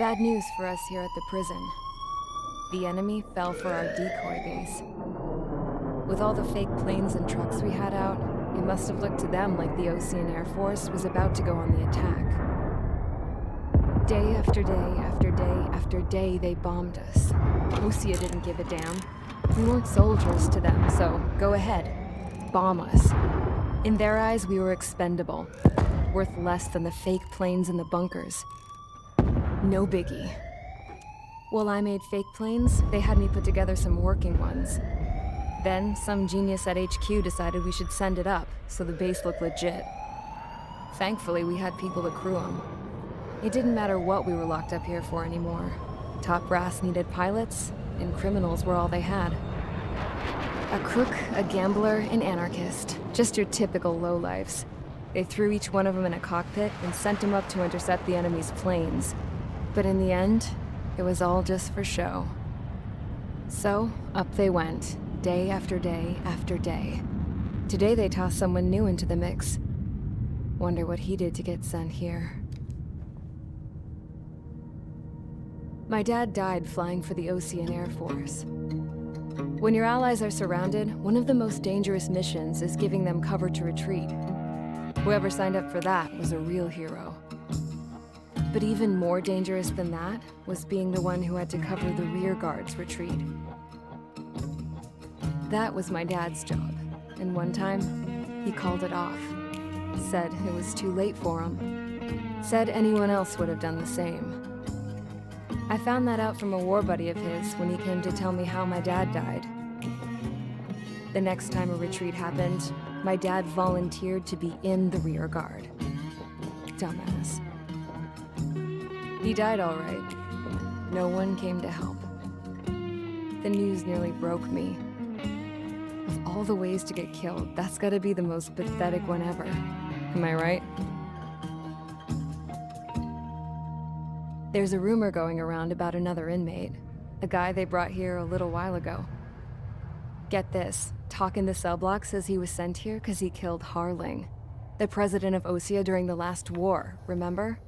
Bad news for us here at the prison. The enemy fell for our decoy base. With all the fake planes and trucks we had out, it must have looked to them like the Osean Air Force was about to go on the attack. Day after day after day after day, they bombed us. Osea didn't give a damn. We weren't soldiers to them, so go ahead. Bomb us. In their eyes, we were expendable. Worth less than the fake planes in the bunkers. No biggie. While I made fake planes, they had me put together some working ones. Then, some genius at HQ decided we should send it up, so the base looked legit. Thankfully, we had people to crew them. It didn't matter what we were locked up here for anymore. Top brass needed pilots, and criminals were all they had. A crook, a gambler, an anarchist. Just your typical lowlifes. They threw each one of them in a cockpit and sent them up to intercept the enemy's planes. But in the end, it was all just for show. So, up they went, day after day after day. Today they tossed someone new into the mix. Wonder what he did to get sent here. My dad died flying for the Osean Air Force. When your allies are surrounded, one of the most dangerous missions is giving them cover to retreat. Whoever signed up for that was a real hero. But even more dangerous than that was being the one who had to cover the rear guard's retreat. That was my dad's job, and one time, he called it off. Said it was too late for him. Said anyone else would have done the same. I found that out from a war buddy of his when he came to tell me how my dad died. The next time a retreat happened, my dad volunteered to be in the rear guard. Dumbass. He died all right. No one came to help. The news nearly broke me. Of all the ways to get killed, that's gotta be the most pathetic one ever. Am I right? There's a rumor going around about another inmate. A guy they brought here a little while ago. Get this, Talk in the cell block says he was sent here because he killed Harling, the president of Osea during the last war, remember?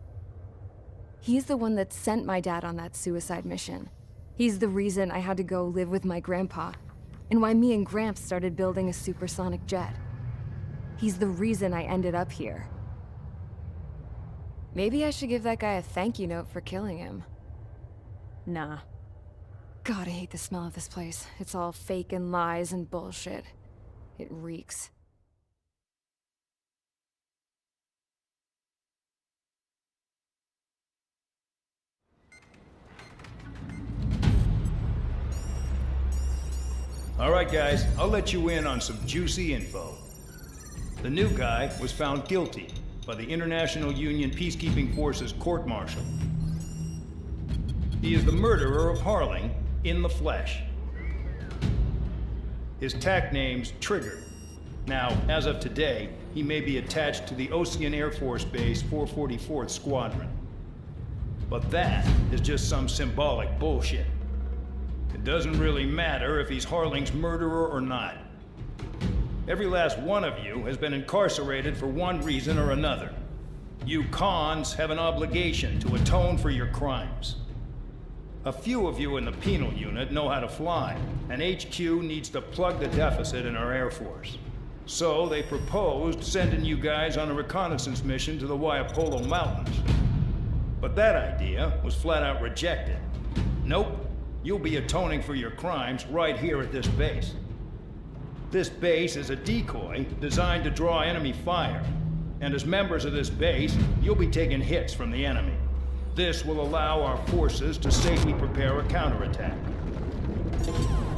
He's the one that sent my dad on that suicide mission. He's the reason I had to go live with my grandpa, and why me and Gramps started building a supersonic jet. He's the reason I ended up here. Maybe I should give that guy a thank you note for killing him. Nah. God, I hate the smell of this place. It's all fake and lies and bullshit. It reeks. All right, guys, I'll let you in on some juicy info. The new guy was found guilty by the International Union Peacekeeping Forces court-martial. He is the murderer of Harling in the flesh. His TAC name's Trigger. Now, as of today, he may be attached to the Osean Air Force Base 444th Squadron. But that is just some symbolic bullshit. It doesn't really matter if he's Harling's murderer or not. Every last one of you has been incarcerated for one reason or another. You cons have an obligation to atone for your crimes. A few of you in the penal unit know how to fly, and HQ needs to plug the deficit in our Air Force. So they proposed sending you guys on a reconnaissance mission to the Waiapolo Mountains. But that idea was flat out rejected. Nope. You'll be atoning for your crimes right here at this base. This base is a decoy designed to draw enemy fire. And as members of this base, you'll be taking hits from the enemy. This will allow our forces to safely prepare a counterattack.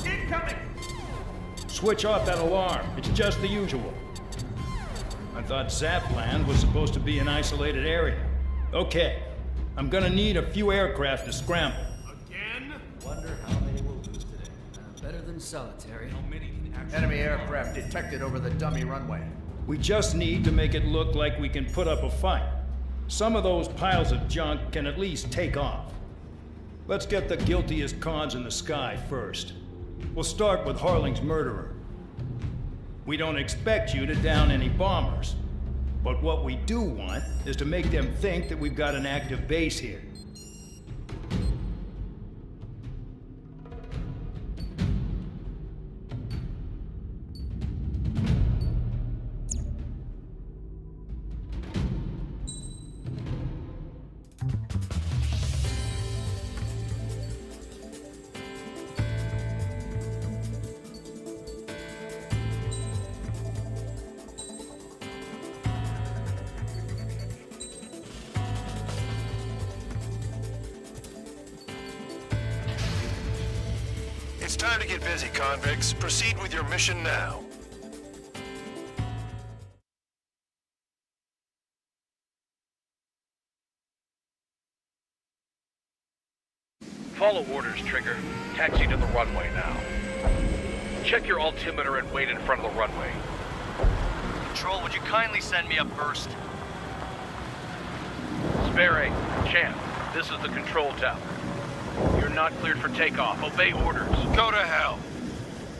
Incoming! Switch off that alarm. It's just the usual. I thought Zapland was supposed to be an isolated area. Okay. I'm gonna need a few aircraft to scramble. Wonder how many we'll lose today. Better than solitary. How many can actually... Enemy aircraft detected over the dummy runway. We just need to make it look like we can put up a fight. Some of those piles of junk can at least take off. Let's get the guiltiest cons in the sky first. We'll start with Harling's murderer. We don't expect you to down any bombers. But what we do want is to make them think that we've got an active base here. It's time to get busy, convicts. Proceed with your mission now. Follow orders, Trigger. Taxi to the runway now. Check your altimeter and wait in front of the runway. Control, would you kindly send me up first? Spare 8, Champ, this is the control tower. You're not cleared for takeoff. Obey orders. Go to hell.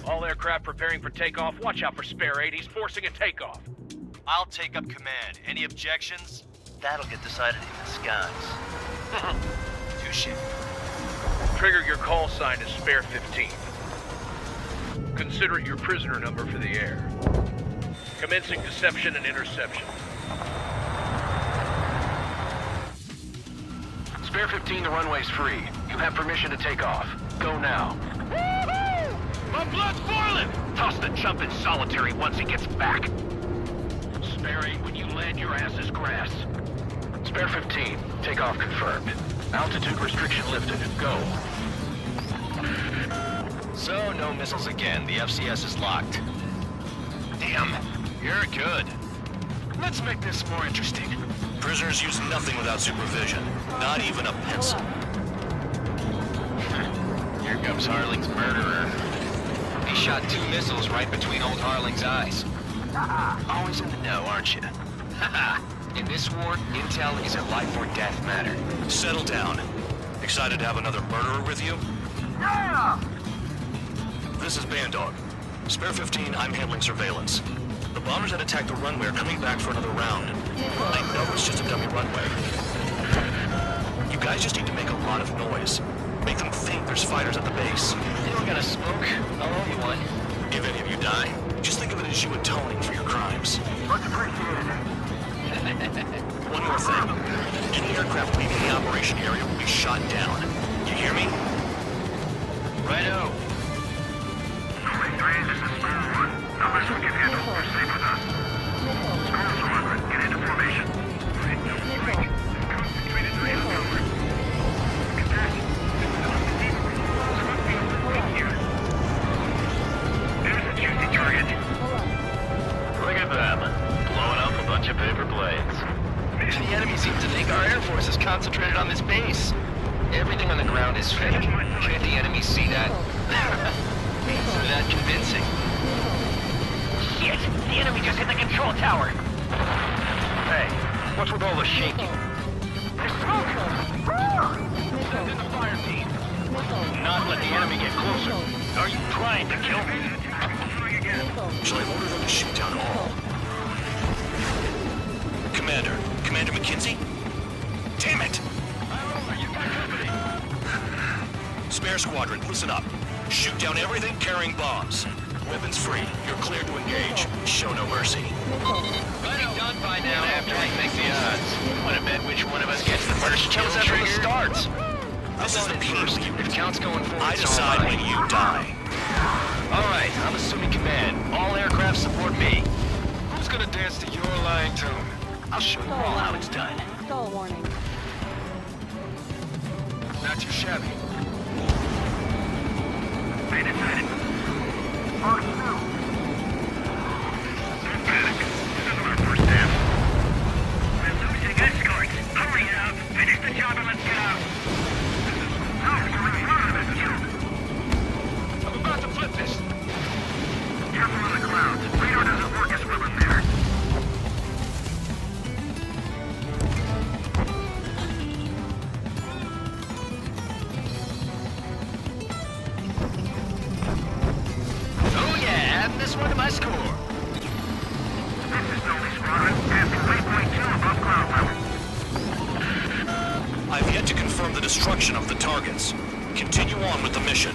All aircraft preparing for takeoff. Watch out for Spare 8. He's forcing a takeoff. I'll take up command. Any objections? That'll get decided in the skies. Touche. Trigger, your call sign is Spare 15. Consider it your prisoner number for the air. Commencing deception and interception. Spare 15, the runway's free. You have permission to take off. Go now. My blood's boiling! Toss the chump in solitary once he gets back. Spare 8, when you land, your ass is grass. Spare 15, takeoff confirmed. Altitude restriction lifted. Go. So, no missiles again. The FCS is locked. Damn, you're good. Let's make this more interesting. Prisoners use nothing without supervision. Not even a pencil. Here comes Harling's murderer. He shot 2 missiles right between old Harling's eyes. Always in the know, aren't you? In this war, intel is a life or death matter. Settle down. Excited to have another murderer with you? Yeah! This is Bandog. Spare 15, I'm handling surveillance. The bombers that attacked the runway are coming back for another round. I know it's just a dummy runway. You guys just need to make a lot of noise. Make them think there's fighters at the base. You don't gotta smoke. I'll owe you one. If any of you die, just think of it as you atoning for your crimes. Much appreciated. One more thing. Any aircraft leaving the operation area will be shot down. You hear me? Righto. This is Squall 1. Numbers we can handle. Proceed with us. Squall 200, get into formation. Concentrated rail cover. There's a juicy target. Look at them. Blowing up a bunch of paper planes. The enemy seems to think our Air Force is concentrated on this base. Everything on the ground is fake. Can't the enemy see that? Isn't that convincing? Shit! The enemy just hit the control tower. Hey, what's with all the shaking? There's smoke! Send in the fire team. Not let the enemy get closer. Are you trying to kill me? Shall I order them to shoot down all? Commander McKenzie? Damn it! Spare squadron, listen up. Shoot down everything carrying bombs. Weapons free. You're cleared to engage. Show no mercy. We'll be done by now after I think the odds. Want to bet which one of us gets the first kill Kills after the trigger? starts. This is the First, PD unit. if counts going forward, I decide when you die. All right, I'm assuming command. All aircraft support me. Who's gonna dance to your lying tune? I'll show you all how it's done. Stall warning. Not too shabby. Made it, made it. Fox 2. Don't panic. This isn't our first step. We're losing escorts. Hurry up. Finish the job and let's get out. No, this is you. I'm about to flip this. Careful on the clouds. Radar doesn't work as well in there. Oh yeah, add this one to my score. This is Noli Squadron. Passing waypoint 2 above cloud level. I've yet to confirm the destruction of the targets. Continue on with the mission.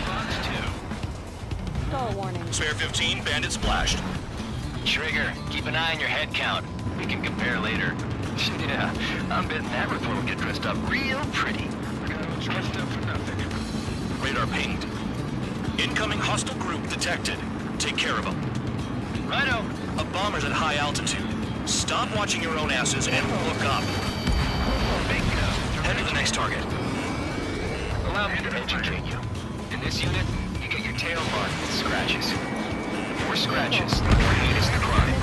Fox 2. Stall warning. Spare 15, bandit splashed. Trigger, keep an eye on your head count. We can compare later. Yeah, I'm betting that report will get dressed up real pretty. Dressed up for nothing. Radar pinged. Incoming hostile group detected. Take care of them. Righto. A bomber's at high altitude. Stop watching your own asses and look up. Bingo. Head to the next target. Allow me to educate you. In this unit, you get your tail marked with scratches. The more scratches, the more heinous the crime.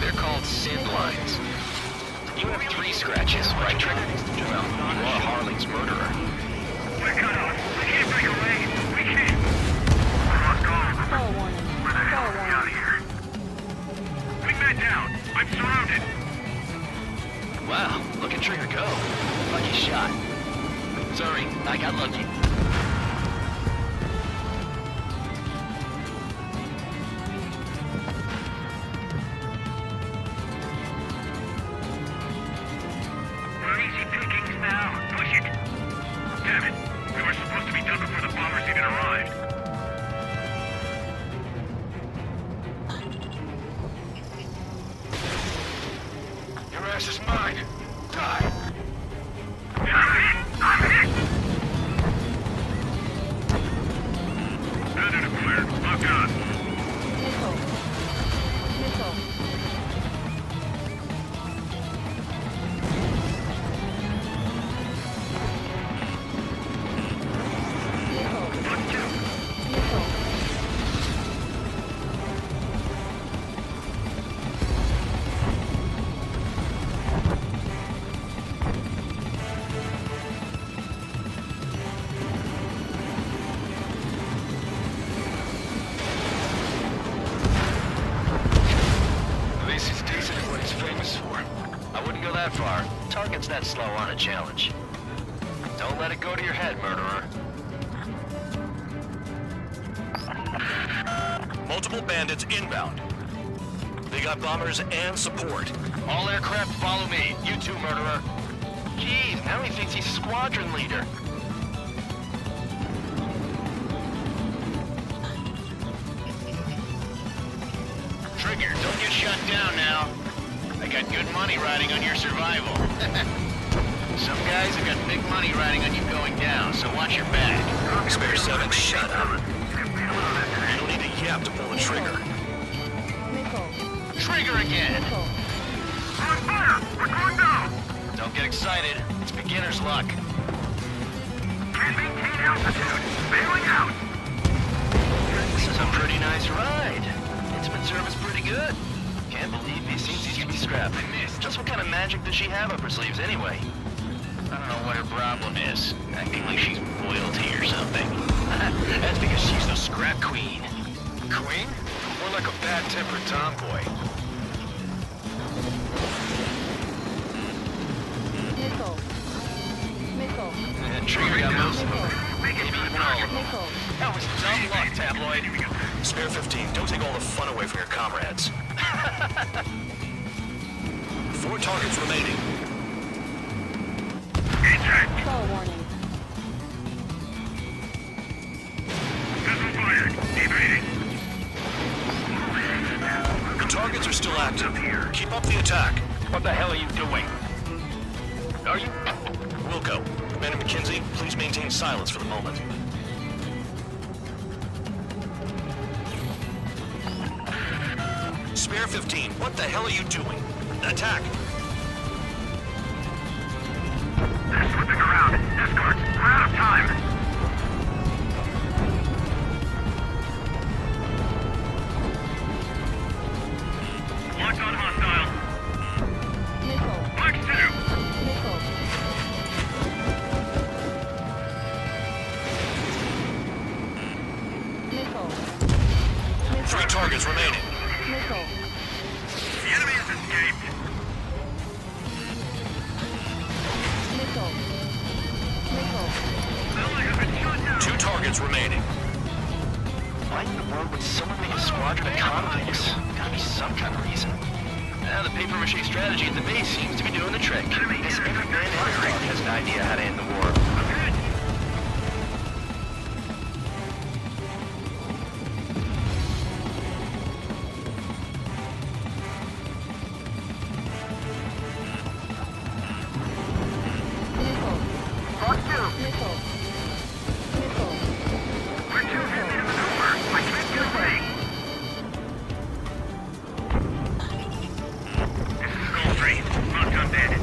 They're called sin lines. You have 3 scratches, right, Trigger? Well, you are Harling's murderer. We're cut off. We can't break away. We can't. We lost all. Fall warning. Where the hell Fall are we out of warning. here? Wingman down. I'm surrounded. Wow, look at Trigger go. Lucky shot. Sorry, I got lucky. We're easy pickings now. Push it. Damn it. We were supposed to be done before the bombers even arrived. Your ass is mine. Die. I'm hit. I'm hit. Predator clear. Lock on. Missile. Missile. Missile. Lock two. Missile. At least he's decent at what he's famous for. I wouldn't go that far. Targets that slow aren't a challenge. Don't let it go to your head, murderer. Multiple bandits inbound. They got bombers and support. All aircraft follow me. You too, murderer. Jeez, now he thinks he's squadron leader. Trigger, don't get shut down now. I got good money riding on your survival. Some guys have got big money riding on you going down, so watch your back. Spare 7, shut up. You don't need a yap to pull the trigger. Missile. Trigger again! Missile. We're on fire. We're going down. Don't get excited. It's beginner's luck. Can't maintain altitude. Bailing out. This is a pretty nice ride. Instrument service pretty good. Can't believe he seems to be scrapped. Just what kind of magic does she have up her sleeves anyway? I don't know what her problem is. Acting like she's royalty or something. That's because she's the scrap queen. Queen? More like a bad-tempered tomboy. Missile. Missile. Trigger got most of them. Maybe even all of them. Missile. That was dumb luck, Tabloid. Spare 15, don't take all the fun away from your comrades. 4 targets remaining. Fall warning. Missile fired. Evading. The targets are still active. Keep up the attack. What the hell are you doing? Are you? Wilco, Commander McKenzie, please maintain silence for the moment. Spare 15, what the hell are you doing? Attack! They're slipping around. Escorts, we're out of time. Locked on hostile. Missile. Mark 2. Missile. Missile. Missile. 3 targets remaining. Missile. The enemy has escaped. Missile. Missile. Ally has been shot down. 2 targets remaining. Why in the world would someone make a squadron of convicts? Gotta be some kind of reason. The paper-mache strategy at the base seems to be doing the trick. This every man in his dog has an idea how to end the war. Missile. Mark 2. Missile. Missile. We're too busy to maneuver. I can't get away. This is Skull 3. Locked on bandit.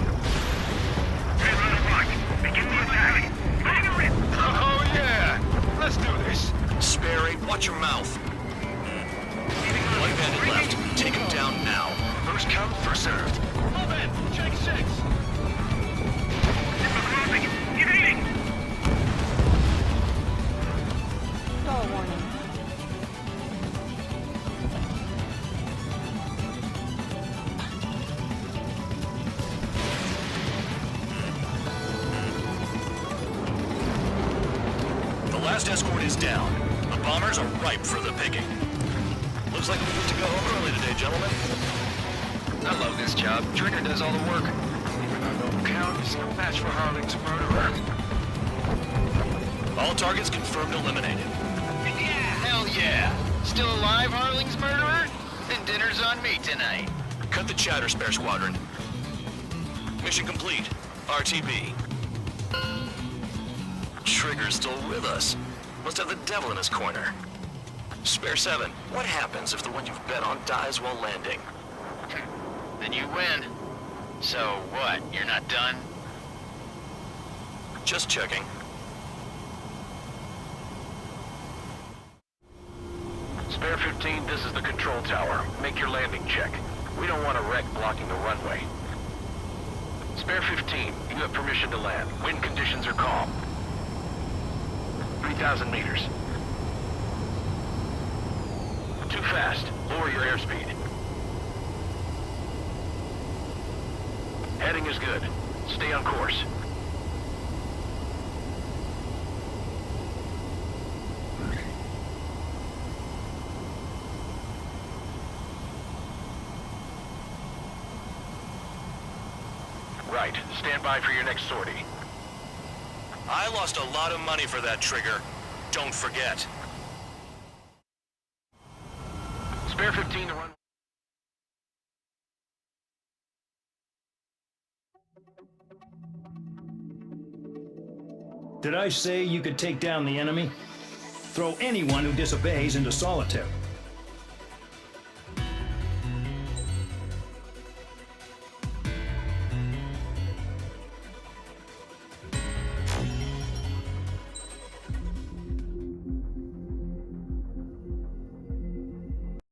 Red line locked. Begin the attack. Watch your mouth. One bandit left. Take him down now. First come, first served. Move in! Check 6! Evading! Stall warning. The last escort is down. The bombers are ripe for the picking. Looks like we get to go home early today, gentlemen. I love this job. Trigger does all the work. No count is no match for Harling's murderer. All targets confirmed eliminated. Hell yeah! Still alive, Harling's murderer? Then dinner's on me tonight. Cut the chatter, Spare Squadron. Mission complete. RTB. Trigger's still with us. Must have the devil in his corner. Spare 7, what happens if the one you've bet on dies while landing? Then you win. So what, you're not done? Just checking. Spare 15, this is the control tower. Make your landing check. We don't want a wreck blocking the runway. Spare 15, you have permission to land. Wind conditions are calm. 3,000 meters. Too fast. Lower your airspeed. Heading is good. Stay on course. Right. Stand by for your next sortie. I lost a lot of money for that Trigger. Don't forget. Spare 15 to run. Did I say you could take down the enemy? Throw anyone who disobeys into solitary.